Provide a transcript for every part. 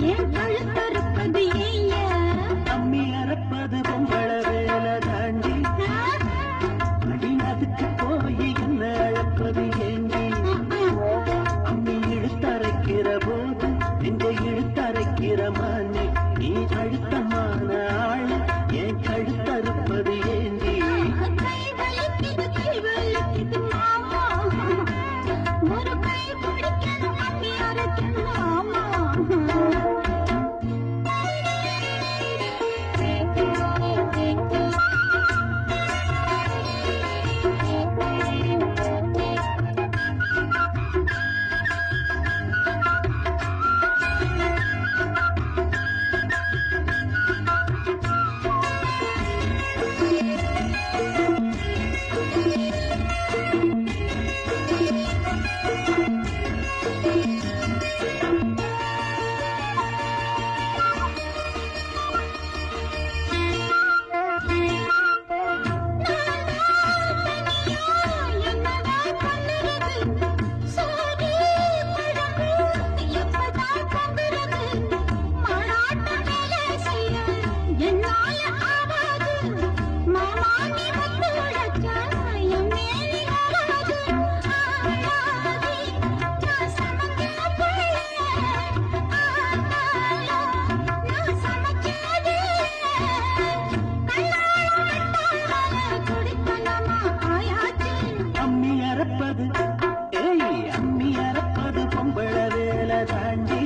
ஏன் கழுத்தறுப்பது ஏய அம்மி அறப்பது பொம்பள வேலை தாண்டி அடி அதுக்கு போய் என்ன அழப்பது ஏண்டி அம்மி இழுத்தரைக்கிற போது இந்த இழுத்தரைக்கிற மானே நீ அழுத்தமான ஆளு ஏன் கழுத்தறுப்பது ஏண்டி கை வலிக்குது மாமா ஒரு கை பிடிக்கணும் அம்மி அரைக்கணும் மாமா அம்மி அறப்பது பொம்பள வேலை தாண்டி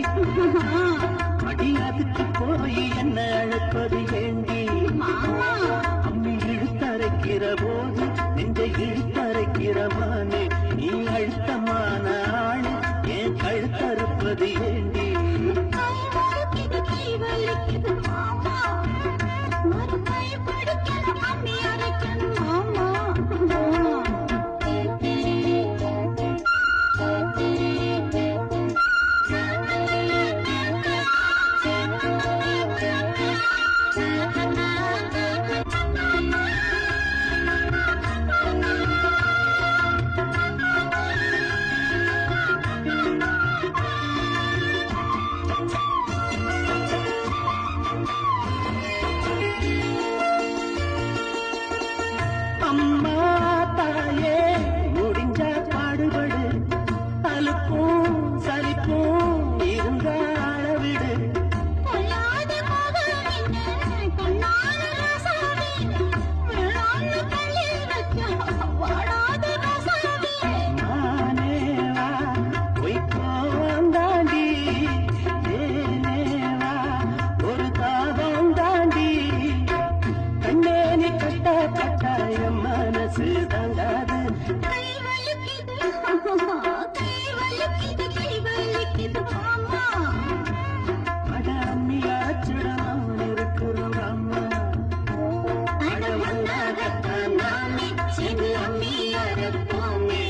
அடி அதுக்கு போய் என்ன அழைப்பது ஏண்டி அம்மி இழுத்தரைக்கிற போது நெஞ்சை இழுத்தரைக்கிற மானே நீ அழுத்தமான ஆளு ஏன் கழுத்தறுப்பது ஏண்டி அம்மா தாயே முடிஞ்ச பாடுபடு அலுப்பும் சலிப்பும் இருந்த அளவிடு மானேவா பொய்க்கோம் தாண்டி ஏனேவா ஒரு தாபம் தாண்டி கண்ணே நீ கட்ட கட்டாயம் மனசு தாங்காது கை வலிக்குது மாமா அட அம்மி அரைச்சிடம் இருக்கிறோம் அம்மா அட ஒன்னாகத்தான் நாமே சேர்ந்து அம்மி அரைப்போமே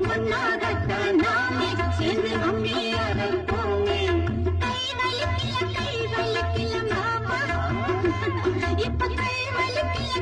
ஒன்னாகத்தான் நாமே சேர்ந்து அம்மி அரைப்போமே கை வலிக்கல மாமா இப்ப கை வலிக்கல